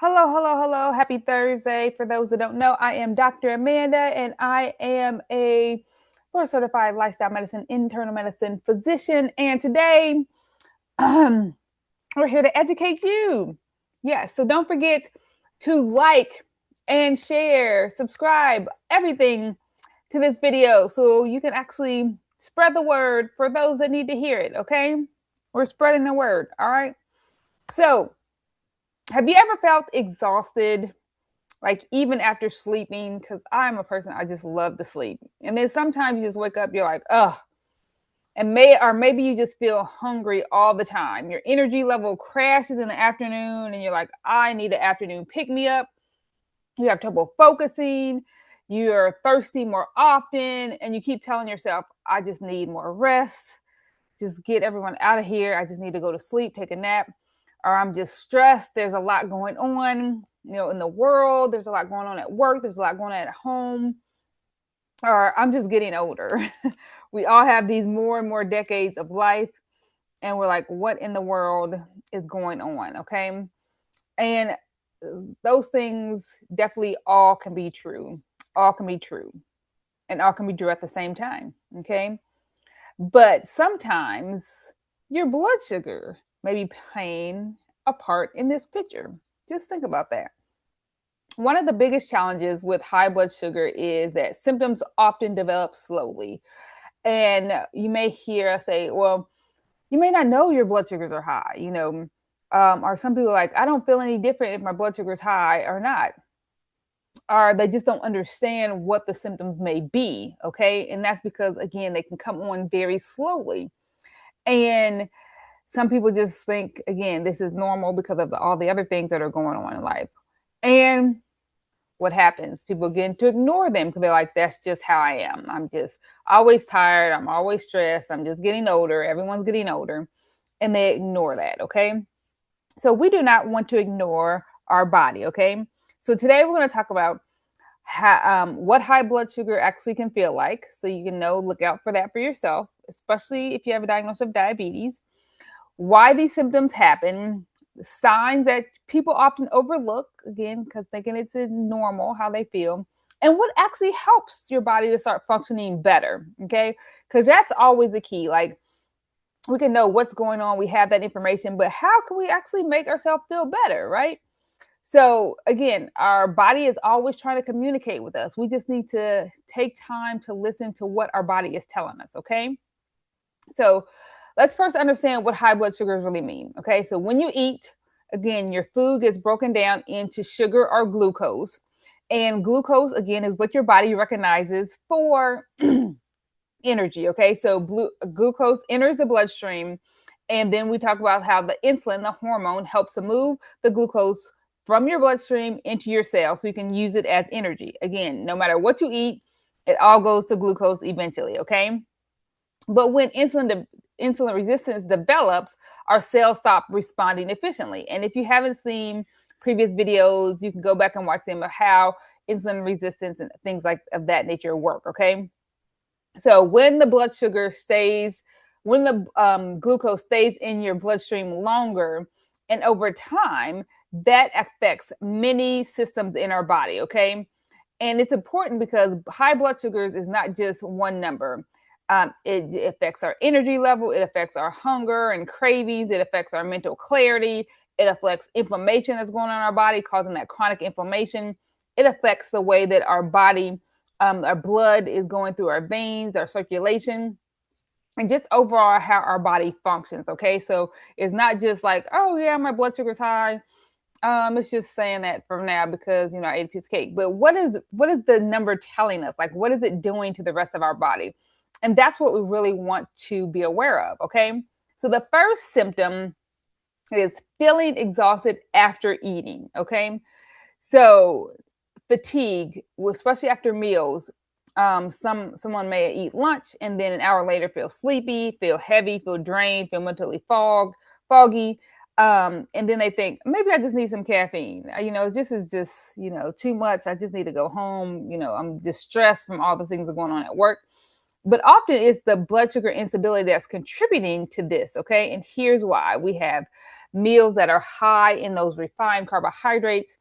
Hello, hello, hello. Happy Thursday. For those that don't know, I am Dr. Amanda and I am a board certified lifestyle medicine, internal medicine physician. And today, we're here to educate you. Yes, so don't forget to like and share, subscribe, everything to this video so you can actually spread the word for those that need to hear it. Okay, we're spreading the word. All right. So, have you ever felt exhausted, like even after sleeping? Because I'm a person, I just love to sleep. And then sometimes you just wake up, you're like, ugh. And maybe you just feel hungry all the time. Your energy level crashes in the afternoon, and you're like, I need an afternoon pick me up. You have trouble focusing. You're thirsty more often, and you keep telling yourself, I just need more rest. Just get everyone out of here. I just need to go to sleep, take a nap. Or I'm just stressed. There's a lot going on, in the world. There's a lot going on at work. There's a lot going on at home. Or I'm just getting older. We all have these more and more decades of life. And we're like, what in the world is going on? Okay. And those things definitely all can be true. All can be true. And all can be true at the same time. Okay. But sometimes your blood sugar may be playing a part in this picture. Just think about that. One of the biggest challenges with high blood sugar is that symptoms often develop slowly. And you may hear us say, well, you may not know your blood sugars are high, or some people are like, I don't feel any different if my blood sugar is high or not. Or they just don't understand what the symptoms may be. Okay. And that's because, again, they can come on very slowly. And some people just think, again, this is normal because of all the other things that are going on in life. And what happens? People begin to ignore them because they're like, that's just how I am. I'm just always tired. I'm always stressed. I'm just getting older. Everyone's getting older. And they ignore that. Okay. So we do not want to ignore our body. Okay. So today we're going to talk about what high blood sugar actually can feel like. So you can look out for that for yourself, especially if you have a diagnosis of diabetes, why these symptoms happen, signs that people often overlook, again, because thinking it's normal how they feel, and what actually helps your body to start functioning better. Okay. Because that's always the key. Like, we can know what's going on. We have that information, but how can we actually make ourselves feel better? Right. So again, our body is always trying to communicate with us. We just need to take time to listen to what our body is telling us. Okay. So let's first understand what high blood sugars really mean. Okay. So when you eat, again, your food gets broken down into sugar or glucose. And glucose, again, is what your body recognizes for energy. Okay. So glucose enters the bloodstream. And then we talk about how the insulin, the hormone, helps to move the glucose from your bloodstream into your cell so you can use it as energy. Again, no matter what you eat, it all goes to glucose eventually. Okay. But when insulin resistance develops, our cells stop responding efficiently. And if you haven't seen previous videos, you can go back and watch them of how insulin resistance and things like of that nature work. Okay. So when the glucose stays in your bloodstream longer and over time, that affects many systems in our body. Okay. And it's important because high blood sugars is not just one number. It affects our energy level. It affects our hunger and cravings. It affects our mental clarity. It affects inflammation that's going on in our body, causing that chronic inflammation. It affects the way that our body, our blood is going through our veins, our circulation, and just overall how our body functions. Okay. So it's not just like, oh yeah, my blood sugar's high. It's just saying that for now because, I ate a piece of cake. But what is the number telling us? Like, what is it doing to the rest of our body? And that's what we really want to be aware of. Okay. So the first symptom is feeling exhausted after eating. Okay. So fatigue, especially after meals. Someone may eat lunch and then an hour later feel sleepy, feel heavy, feel drained, feel mentally foggy. And then they think, maybe I just need some caffeine. This is just, too much. I just need to go home. I'm distressed from all the things that are going on at work. But often it's the blood sugar instability that's contributing to this. Okay. And here's why. We have meals that are high in those refined carbohydrates,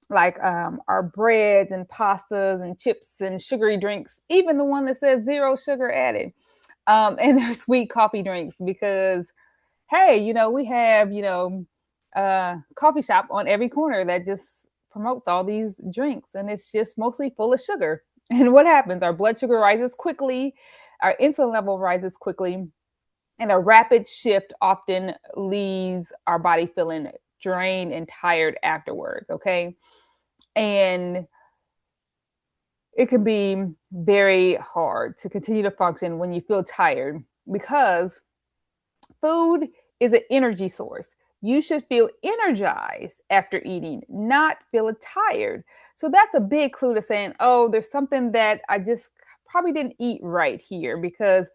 like our breads and pastas and chips and sugary drinks, even the one that says zero sugar added, and their sweet coffee drinks, because hey, we have, a coffee shop on every corner that just promotes all these drinks, and it's just mostly full of sugar. And what happens? Our blood sugar rises quickly, our insulin level rises quickly, and a rapid shift often leaves our body feeling drained and tired afterwards. Okay. And it can be very hard to continue to function when you feel tired, because food is an energy source. You should feel energized after eating, not feel tired. So that's a big clue to saying, oh, there's something that I just probably didn't eat right here, because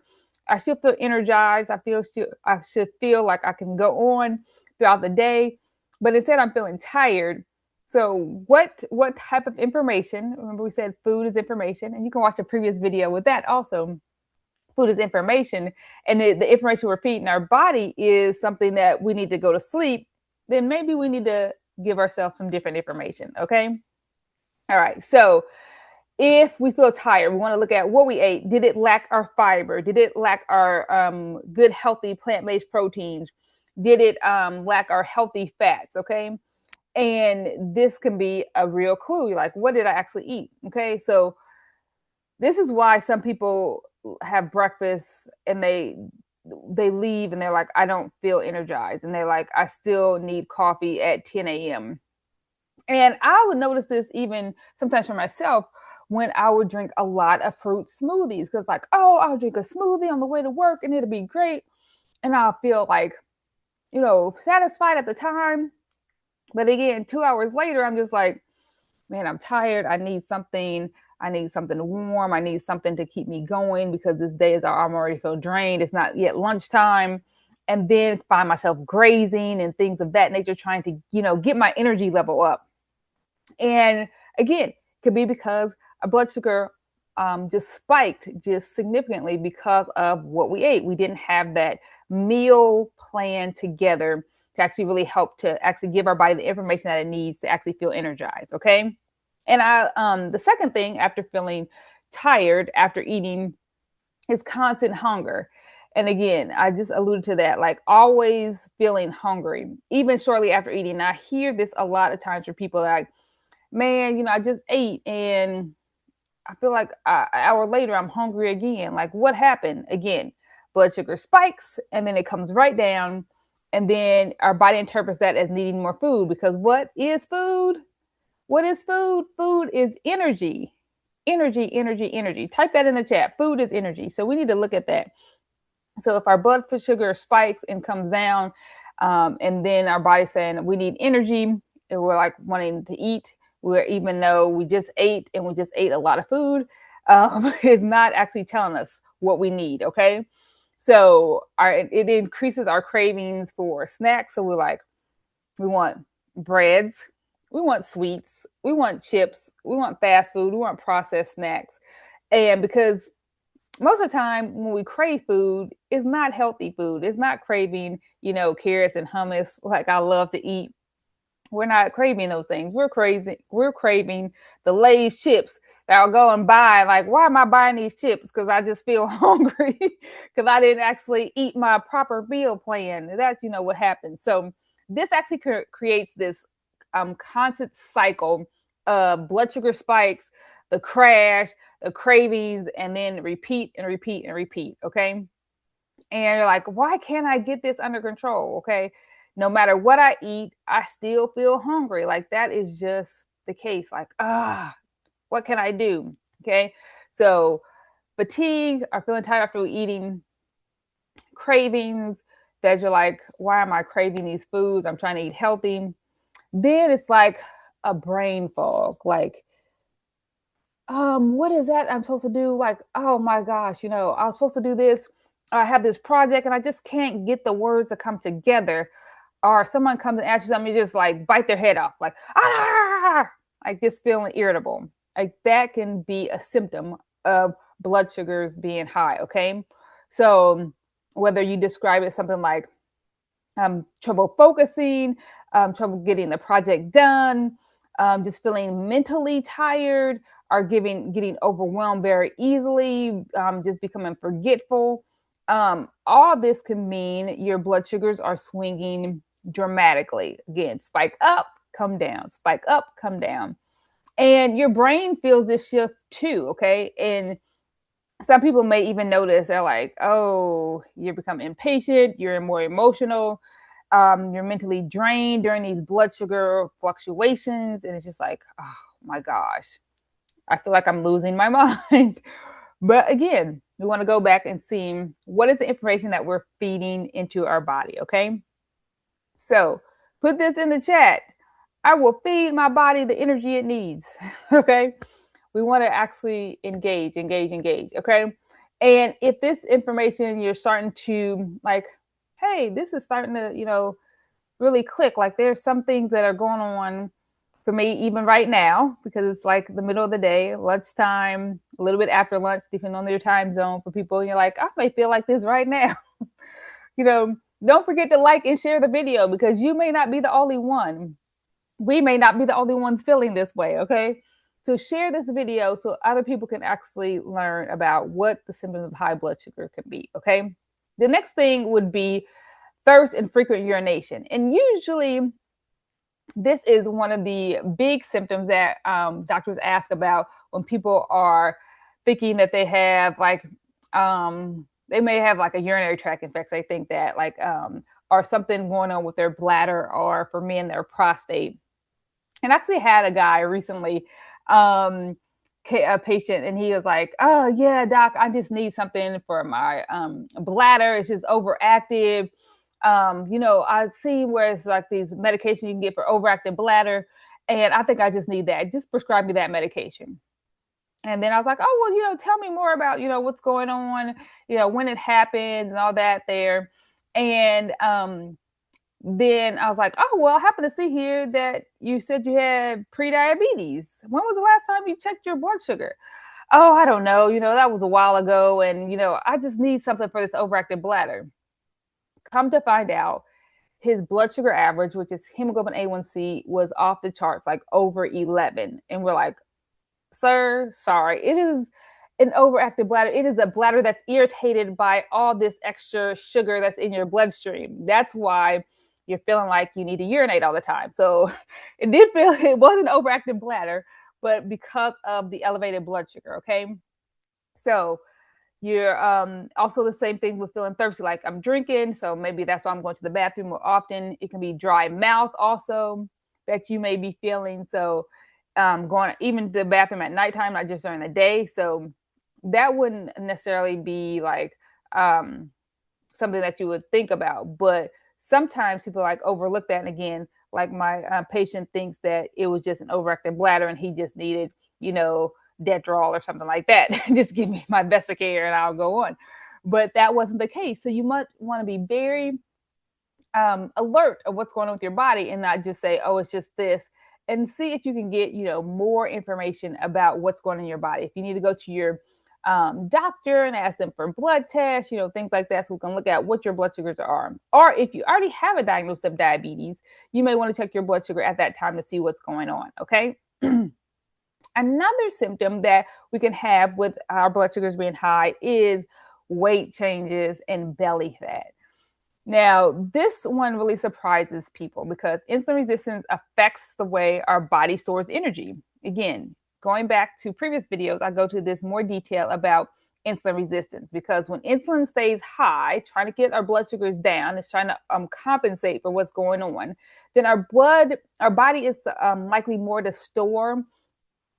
I should feel energized. I should feel like I can go on throughout the day, but instead I'm feeling tired. So what type of information? Remember, we said food is information, and you can watch a previous video with that also. Food is information, and the information we're feeding our body is something that we need to go to sleep. Then maybe we need to give ourselves some different information. Okay. All right. So if we feel tired, we want to look at what we ate. Did it lack our fiber? Did it lack our good, healthy plant-based proteins? Did it lack our healthy fats? Okay. And this can be a real clue. You're like, what did I actually eat? Okay. So this is why some people have breakfast and they leave and they're like, I don't feel energized. And they're like, I still need coffee at 10 a.m. And I would notice this even sometimes for myself when I would drink a lot of fruit smoothies. Because like, oh, I'll drink a smoothie on the way to work and it'll be great. And I'll feel like, satisfied at the time. But again, 2 hours later, I'm just like, man, I'm tired. I need something warm. I need something to keep me going, because this day I'm already feel drained. It's not yet lunchtime. And then find myself grazing and things of that nature, trying to, get my energy level up. And again, it could be because our blood sugar just spiked just significantly because of what we ate. We didn't have that meal plan together to actually really help to actually give our body the information that it needs to actually feel energized. Okay. And the second thing after feeling tired after eating is constant hunger. And again, I just alluded to that, like always feeling hungry, even shortly after eating. And I hear this a lot of times from people like, man, I just ate and I feel like an hour later I'm hungry again. Like, what happened? Again, blood sugar spikes and then it comes right down. And then our body interprets that as needing more food, because what is food? What is food? Food is energy. Energy, energy, energy. Type that in the chat. Food is energy. So we need to look at that. So if our blood sugar spikes and comes down, and then our body's saying we need energy, and we're like wanting to eat, even though we just ate and we just ate a lot of food, is not actually telling us what we need. Okay. So it increases our cravings for snacks. So we want breads, we want sweets, we want chips, we want fast food, we want processed snacks. And because most of the time when we crave food, it's not healthy food. It's not craving, carrots and hummus like I love to eat. We're not craving those things. We're craving the Lay's chips that I'll go and buy. Like, why am I buying these chips? Because I just feel hungry because I didn't actually eat my proper meal plan. That's, what happens. So this actually creates this constant cycle of blood sugar spikes, the crash, the cravings, and then repeat and repeat and repeat. Okay. And you're like, why can't I get this under control? Okay. No matter what I eat, I still feel hungry. Like that is just the case. Like, what can I do? Okay. So fatigue or feeling tired after eating, cravings that you're like, why am I craving these foods? I'm trying to eat healthy. Then it's like a brain fog. Like, what is that I'm supposed to do? Like, oh my gosh, I was supposed to do this. I have this project and I just can't get the words to come together. Or someone comes and asks you something, you just like bite their head off, like, like just feeling irritable. Like that can be a symptom of blood sugars being high. Okay. So whether you describe it something like, trouble focusing, trouble getting the project done, just feeling mentally tired, or getting overwhelmed very easily, just becoming forgetful. All this can mean your blood sugars are swinging dramatically. Again, spike up, come down, spike up, come down. And your brain feels this shift too, okay? And some people may even notice they're like, oh, you become impatient, you're more emotional, you're mentally drained during these blood sugar fluctuations. And it's just like, oh my gosh, I feel like I'm losing my mind. But again, we want to go back and see what is the information that we're feeding into our body, okay? So put this in the chat. I will feed my body the energy it needs, okay? We want to actually engage, okay? And if this information you're starting to like, hey, this is starting to, really click. Like there's some things that are going on for me even right now because it's like the middle of the day, lunchtime, a little bit after lunch, depending on their time zone for people. And you're like, I may feel like this right now. Don't forget to like and share the video because you may not be the only one. We may not be the only ones feeling this way, okay? So share this video so other people can actually learn about what the symptoms of high blood sugar can be, okay? The next thing would be thirst and frequent urination. And usually this is one of the big symptoms that doctors ask about when people are thinking that they have they may have like a urinary tract infection. They think that or something going on with their bladder, or for men, their prostate. And I actually had a guy recently, a patient, and he was like, oh yeah, doc, I just need something for my bladder. It's just overactive. I've seen where it's like these medications you can get for overactive bladder. And I think I just need that. Just prescribe me that medication. And then I was like, oh, well, tell me more about, what's going on, when it happens and all that there. And then I was like, oh, well, I happen to see here that you said you had prediabetes. When was the last time you checked your blood sugar? Oh, I don't know. That was a while ago. And, I just need something for this overactive bladder. Come to find out, his blood sugar average, which is hemoglobin A1C, was off the charts, like over 11. And we're like, sir, sorry, it is an overactive bladder. It is a bladder that's irritated by all this extra sugar that's in your bloodstream. That's why you're feeling like you need to urinate all the time. So it was an overactive bladder, but because of the elevated blood sugar, okay? So you're also the same thing with feeling thirsty, like I'm drinking, so maybe that's why I'm going to the bathroom more often. It can be dry mouth also that you may be feeling. So going even to the bathroom at nighttime, not just during the day. So that wouldn't necessarily be like something that you would think about. But sometimes people like overlook that. And again, like my patient thinks that it was just an overactive bladder and he just needed, Detrol or something like that. Just give me my Vesicare and I'll go on. But that wasn't the case. So you might want to be very alert of what's going on with your body and not just say, oh, it's just this, and see if you can get, more information about what's going on in your body. If you need to go to your doctor and ask them for blood tests, things like that, so we can look at what your blood sugars are. Or if you already have a diagnosis of diabetes, you may want to check your blood sugar at that time to see what's going on, okay? Another symptom that we can have with our blood sugars being high is weight changes and belly fat. Now, this one really surprises people because insulin resistance affects the way our body stores energy. Again, going back to previous videos, I go to this more detail about insulin resistance because when insulin stays high, trying to get our blood sugars down, it's trying to compensate for what's going on, then our body is likely more to store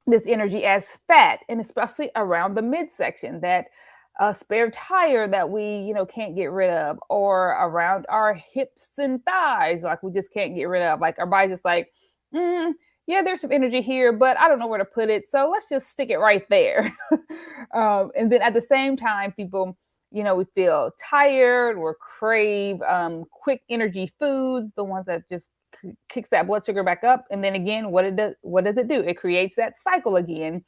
this energy as fat, and especially around the midsection, that spare tire that we can't get rid of, or around our hips and thighs, like we just can't get rid of. Like our body's just like, yeah, there's some energy here, but I don't know where to put it, so let's just stick it right there. And then at the same time, people, we feel tired or crave quick energy foods, the ones that just kicks that blood sugar back up. And then again, what does it do? It creates that cycle again.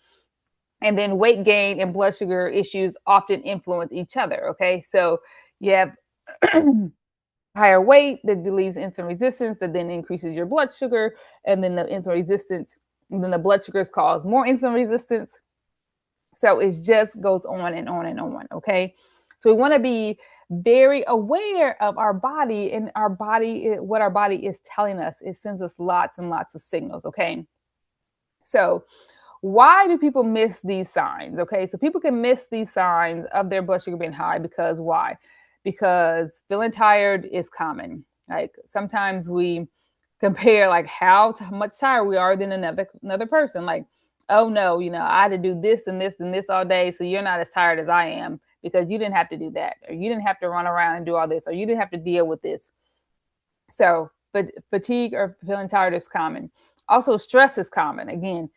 And then weight gain and blood sugar issues often influence each other. Okay. So you have higher weight that leads to insulin resistance, that then increases your blood sugar, and then the insulin resistance, and then the blood sugars cause more insulin resistance. So it just goes on and on and on. Okay. So we want to be very aware of our body, and our body, what our body is telling us. It sends us lots and lots of signals. Okay. So why do people miss these signs? Okay, so people can miss these signs of their blood sugar being high because why? Because feeling tired is common. Like sometimes we compare like how much tired we are than another person. Like, oh no, I had to do this and this and this all day, so you're not as tired as I am because you didn't have to do that, or you didn't have to run around and do all this, or you didn't have to deal with this. So, but fatigue or feeling tired is common. Also, stress is common. Again,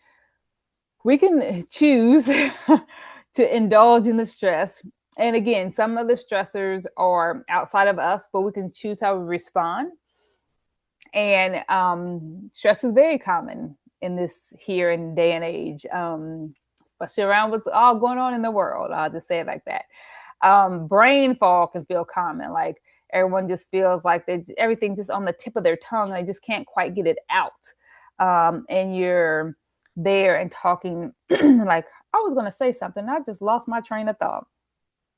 we can choose to indulge in the stress. And again, some of the stressors are outside of us, but we can choose how we respond. And stress is very common in this here and day and age, especially around what's all going on in the world. I'll just say it like that. Brain fog can feel common. Like everyone just feels like everything's just on the tip of their tongue. They just can't quite get it out. And you're there and talking like, I was going to say something. I just lost my train of thought.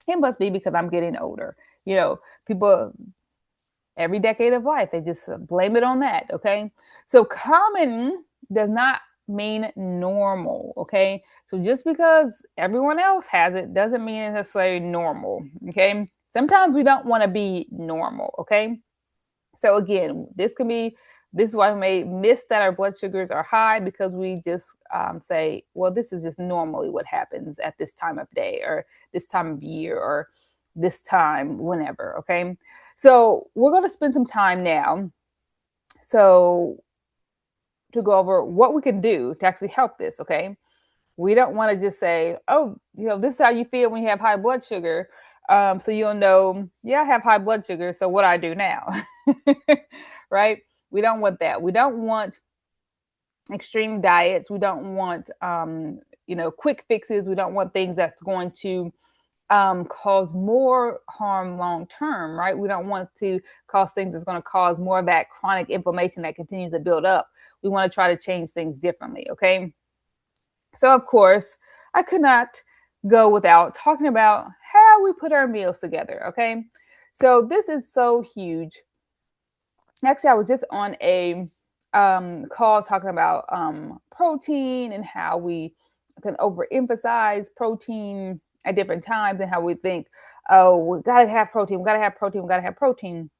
It must be because I'm getting older. People, every decade of life, they just blame it on that. Okay. So common does not mean normal. Okay. So just because everyone else has it doesn't mean it's necessarily normal. Okay. Sometimes we don't want to be normal. Okay. So again, this is why we may miss that our blood sugars are high, because we just say, well, this is just normally what happens at this time of day or this time of year or this time, whenever. Okay. So we're going to spend some time now. So to go over what we can do to actually help this. Okay. We don't want to just say, oh, this is how you feel when you have high blood sugar. So you'll know, yeah, I have high blood sugar. So what do I do now? Right? We don't want that. We don't want extreme diets. We don't want, quick fixes. We don't want things that's going to cause more harm long term, right? We don't want to cause things that's going to cause more of that chronic inflammation that continues to build up. We want to try to change things differently. Okay. So, of course, I could not go without talking about how we put our meals together. Okay. So this is so huge. Actually, I was just on a call talking about protein and how we can overemphasize protein at different times, and how we think, oh, we gotta have protein, we gotta have protein, we gotta have protein.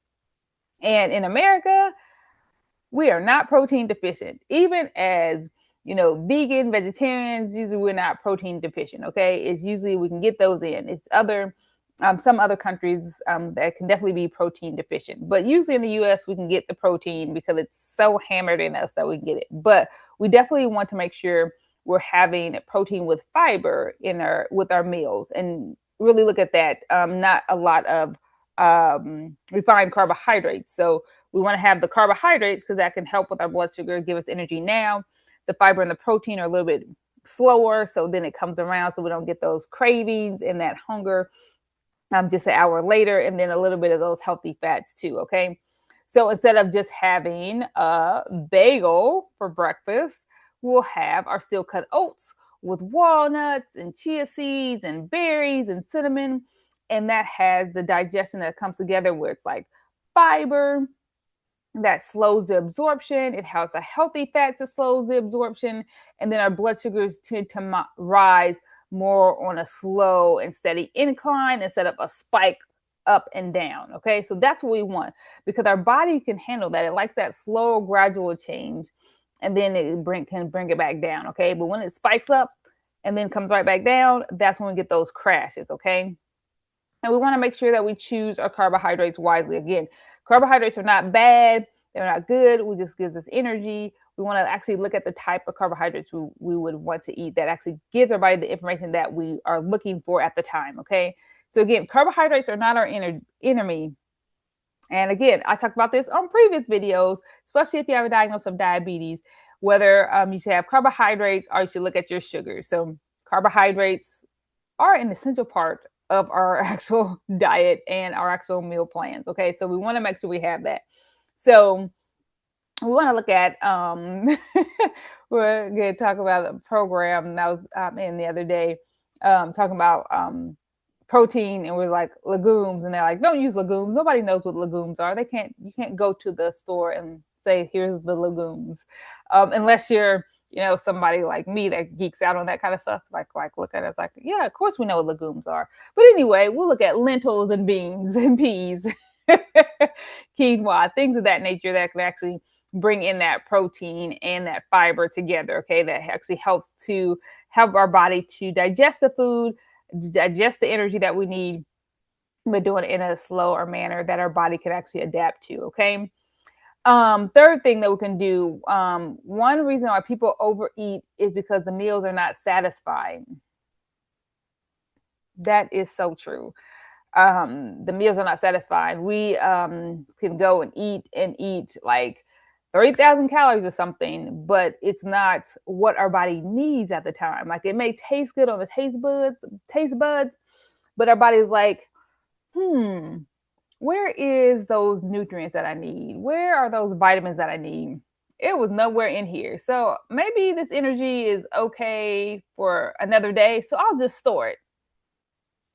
And in America, we are not protein deficient. Even as vegan, vegetarians, usually we're not protein deficient. Okay, it's usually we can get those in. It's some other countries that can definitely be protein deficient, but usually in the U.S. we can get the protein because it's so hammered in us that we can get it. But we definitely want to make sure we're having protein with fiber with our meals, and really look at that. Not a lot of refined carbohydrates. So we want to have the carbohydrates because that can help with our blood sugar, give us energy now. The fiber and the protein are a little bit slower, so then it comes around, so we don't get those cravings and that hunger just an hour later, and then a little bit of those healthy fats too. Okay. So instead of just having a bagel for breakfast, we'll have our steel cut oats with walnuts and chia seeds and berries and cinnamon. And that has the digestion that comes together where it's like fiber that slows the absorption. It has a healthy fats that slows the absorption. And then our blood sugars tend to rise more on a slow and steady incline instead of a spike up and down. Okay, so that's what we want, because our body can handle that. It likes that slow, gradual change, and then it can bring it back down. Okay, but when it spikes up and then comes right back down, that's when we get those crashes. Okay, and we want to make sure that we choose our carbohydrates wisely. Again, carbohydrates are not bad. They're not good. It just gives us energy. We want to actually look at the type of carbohydrates we would want to eat that actually gives our body the information that we are looking for at the time. Okay. So again, carbohydrates are not our enemy. And again, I talked about this on previous videos, especially if you have a diagnosis of diabetes, whether you should have carbohydrates or you should look at your sugar. So carbohydrates are an essential part of our actual diet and our actual meal plans. Okay, so we want to make sure we have that. So we want to look at we're going to talk about a program that was in the other day, talking about protein, and we're like legumes, and they're like, don't use legumes. Nobody knows what legumes are. You can't go to the store and say, here's the legumes, unless you're, somebody like me that geeks out on that kind of stuff. Like look at it, it's like, yeah, of course we know what legumes are. But anyway, we'll look at lentils and beans and peas, quinoa, things of that nature that can actually bring in that protein and that fiber together. Okay, that actually helps to help our body to digest the food, digest the energy that we need, but doing it in a slower manner that our body can actually adapt to. Okay. Third thing that we can do, one reason why people overeat is because the meals are not satisfying. That is so true. The meals are not satisfying. We can go and eat like 30,000 calories or something, but it's not what our body needs at the time. Like, it may taste good on the taste buds, but our body's like, where is those nutrients that I need? Where are those vitamins that I need? It was nowhere in here. So maybe this energy is okay for another day, so I'll just store it.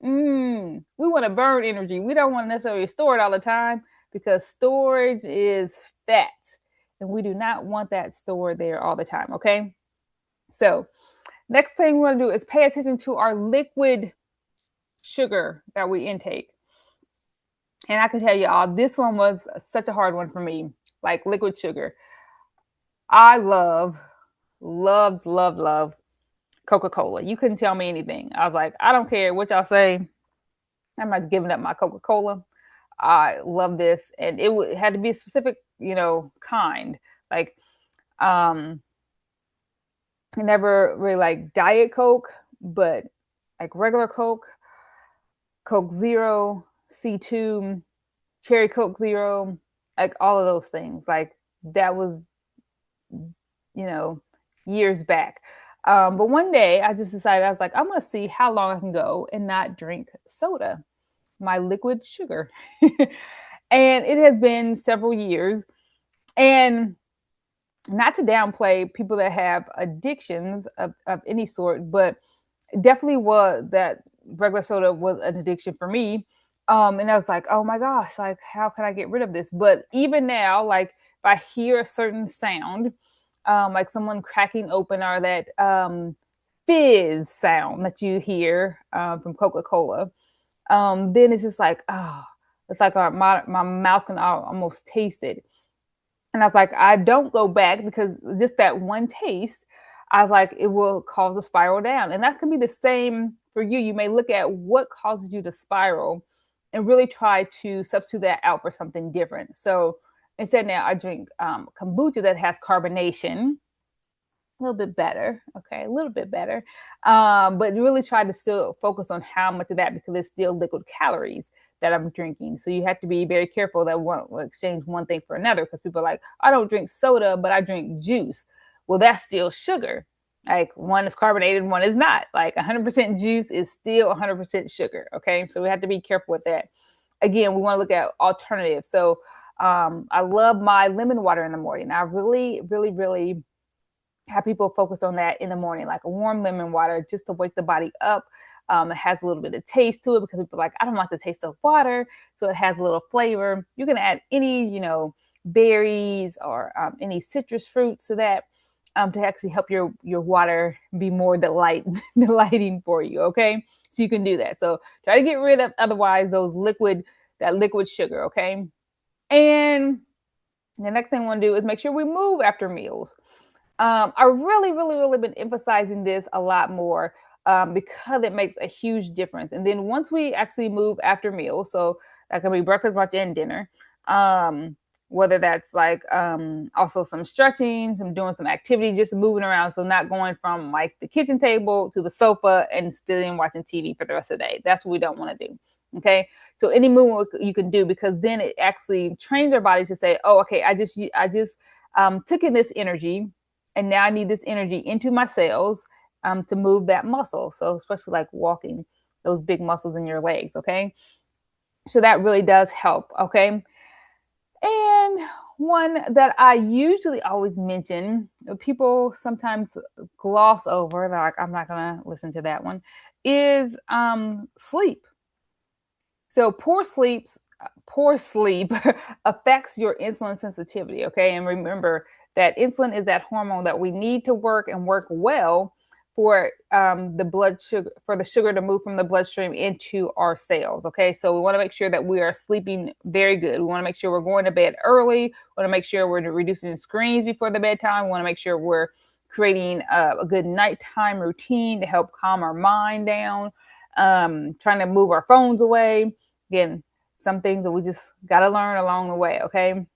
We want to burn energy. We don't want to necessarily store it all the time, because storage is fat, and we do not want that stored there all the time. Okay. So next thing we want to do is pay attention to our liquid sugar that we intake. And I can tell you all, this one was such a hard one for me. Like, liquid sugar. I love Coca-Cola. You couldn't tell me anything. I was like, I don't care what y'all say. I'm not giving up my Coca-Cola. I love this. And it had to be a specific, kind. Like, I never really like Diet Coke, but like regular Coke, Coke Zero, C2, Cherry Coke Zero, like all of those things. Like, that was, years back. But one day I just decided, I was like, I'm going to see how long I can go and not drink soda, my liquid sugar. And it has been several years. And not to downplay people that have addictions of any sort, but definitely was that regular soda was an addiction for me. And I was like, oh my gosh, like, how can I get rid of this? But even now, like, if I hear a certain sound, like someone cracking open, or that fizz sound that you hear from Coca-Cola, then it's just like, oh, it's like my mouth can almost taste it. And I was like, I don't go back, because just that one taste, I was like, it will cause a spiral down. And that can be the same for you. You may look at what causes you to spiral and really try to substitute that out for something different. So instead, now I drink kombucha that has carbonation. A little bit better. Okay, a little bit better. But really try to still focus on how much of that, because it's still liquid calories that I'm drinking. So you have to be very careful that one will exchange one thing for another, because people are like, I don't drink soda, but I drink juice. Well, that's still sugar. Like, one is carbonated, one is not. Like, 100% juice is still 100% sugar. Okay, so we have to be careful with that. Again, we want to look at alternatives. So I love my lemon water in the morning. I really have people focus on that in the morning, like a warm lemon water, just to wake the body up. It has a little bit of taste to it, because people are like, I don't like the taste of water, so it has a little flavor. You can add any, berries or any citrus fruits to that, to actually help your water be more delighting for you. Okay, so you can do that. So try to get rid of otherwise that liquid sugar. Okay, and the next thing we want to do is make sure we move after meals. I really been emphasizing this a lot more, because it makes a huge difference. And then once we actually move after meals, so that can be breakfast, lunch, and dinner, whether that's like also some stretching, some doing some activity, just moving around. So not going from like the kitchen table to the sofa and sitting watching TV for the rest of the day. That's what we don't want to do. Okay. So any movement you can do, because then it actually trains our body to say, oh, okay, I just took in this energy, and now I need this energy into my cells to move that muscle. So especially like walking. those big muscles in your legs. Okay. So that really does help. Okay. And one that I usually always mention, people sometimes gloss over, like, I'm not going to listen to that one, is sleep. So poor sleep affects your insulin sensitivity. Okay, and remember that insulin is that hormone that we need to work and work well for the blood sugar, for the sugar to move from the bloodstream into our cells. Okay, so we want to make sure that we are sleeping very good. We want to make sure we're going to bed early. We want to make sure we're reducing screens before the bedtime. We want to make sure we're creating a good nighttime routine to help calm our mind down. Trying to move our phones away. Again, some things that we just got to learn along the way. Okay.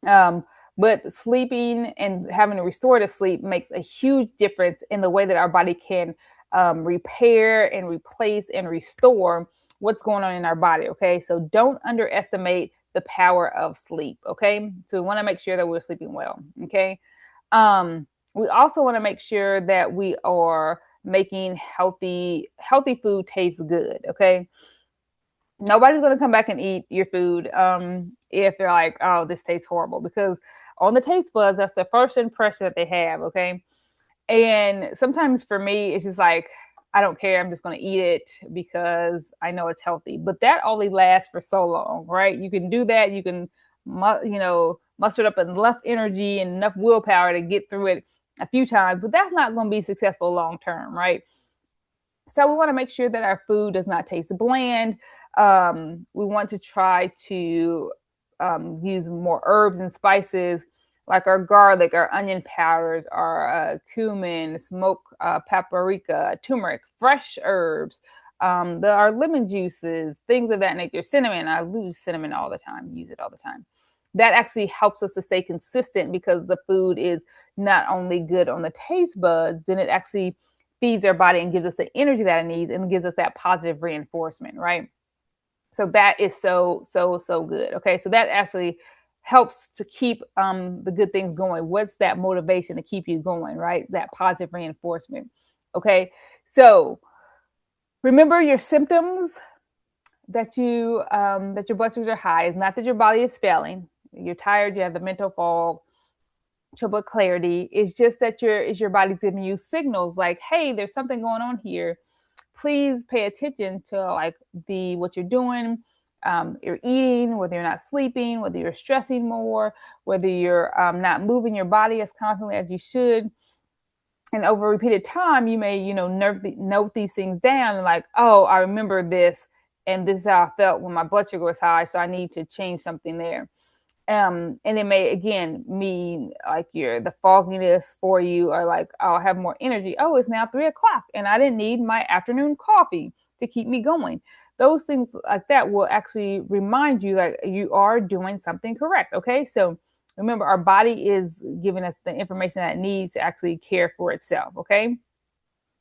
Um, but sleeping and having a restorative sleep makes a huge difference in the way that our body can repair and replace and restore what's going on in our body. Okay. So don't underestimate the power of sleep. Okay. So we want to make sure that we're sleeping well. Okay. We also want to make sure that we are making healthy food taste good. Okay. Nobody's going to come back and eat your food if they're like, oh, this tastes horrible, because on the taste buds, that's the first impression that they have. Okay. And sometimes for me, it's just like, I don't care. I'm just going to eat it because I know it's healthy. But that only lasts for so long, right? You can do that. You can, muster up enough energy and enough willpower to get through it a few times, but that's not going to be successful long term, right? So we want to make sure that our food does not taste bland. We want to try to use more herbs and spices, like our garlic, our onion powders, our cumin, smoked paprika, turmeric, fresh herbs, our lemon juices, things of that nature. Cinnamon, I lose cinnamon all the time, use it all the time. That actually helps us to stay consistent, because the food is not only good on the taste buds, then it actually feeds our body and gives us the energy that it needs and gives us that positive reinforcement, right? So that is so good. Okay, so that actually helps to keep the good things going. What's that motivation to keep you going, right? That positive reinforcement. Okay, so remember your symptoms that your blood sugars are high is not that your body is failing. You're tired. You have the mental fog, trouble clarity. It's just that your body giving you signals like, hey, there's something going on here. Please pay attention to like what you're doing, you're eating, whether you're not sleeping, whether you're stressing more, whether you're not moving your body as constantly as you should. And over repeated time, you may, note these things down and like, oh, I remember this, and this is how I felt when my blood sugar was high, so I need to change something there. And it may again mean like the fogginess for you, or like, I'll have more energy. Oh, it's now 3 o'clock and I didn't need my afternoon coffee to keep me going. Those things like that will actually remind you that you are doing something correct. Okay. So remember, our body is giving us the information that it needs to actually care for itself. Okay.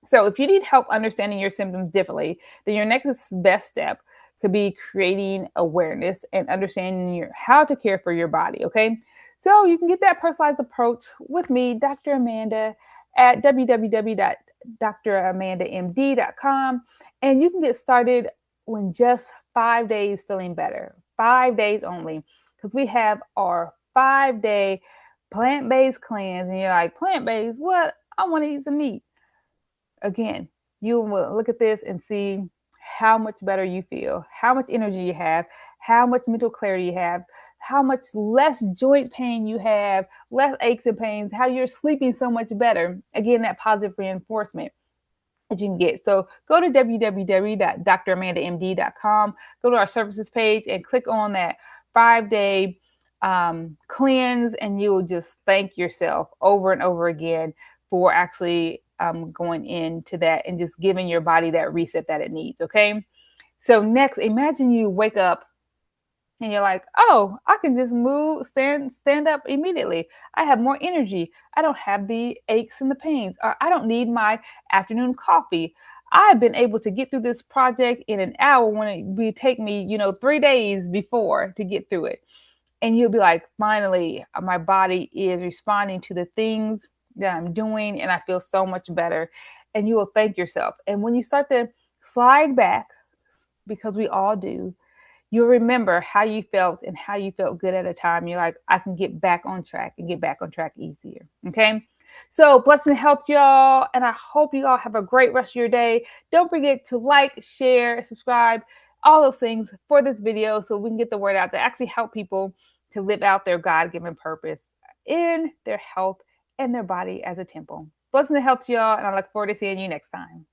So if you need help understanding your symptoms differently, then your next best step could be creating awareness and understanding how to care for your body. Okay. So you can get that personalized approach with me, Dr. Amanda, at www.dramandamd.com. And you can get started in just 5 days feeling better, 5 days only, because we have our 5-day plant-based cleanse. And you're like, plant-based? What? I want to eat some meat. Again, you will look at this and see how much better you feel, how much energy you have, how much mental clarity you have, how much less joint pain you have, less aches and pains, how you're sleeping so much better. Again, that positive reinforcement that you can get. So go to www.dramandamd.com, go to our services page and click on that 5-day cleanse, and you will just thank yourself over and over again for actually going into that and just giving your body that reset that it needs. Okay. So next, imagine you wake up and you're like, oh, I can just stand up immediately. I have more energy. I don't have the aches and the pains, or I don't need my afternoon coffee. I've been able to get through this project in an hour when it would take me, 3 days before to get through it. And you'll be like, finally, my body is responding to the things that I'm doing, and I feel so much better. And you will thank yourself. And when you start to slide back, because we all do, you'll remember how you felt and how you felt good at a time. You're like, I can get back on track and get back on track easier. Okay. So blessing and health, y'all. And I hope you all have a great rest of your day. Don't forget to like, share, subscribe, all those things for this video so we can get the word out to actually help people to live out their God-given purpose in their health and their body as a temple. Blessing and health, y'all. And I look forward to seeing you next time.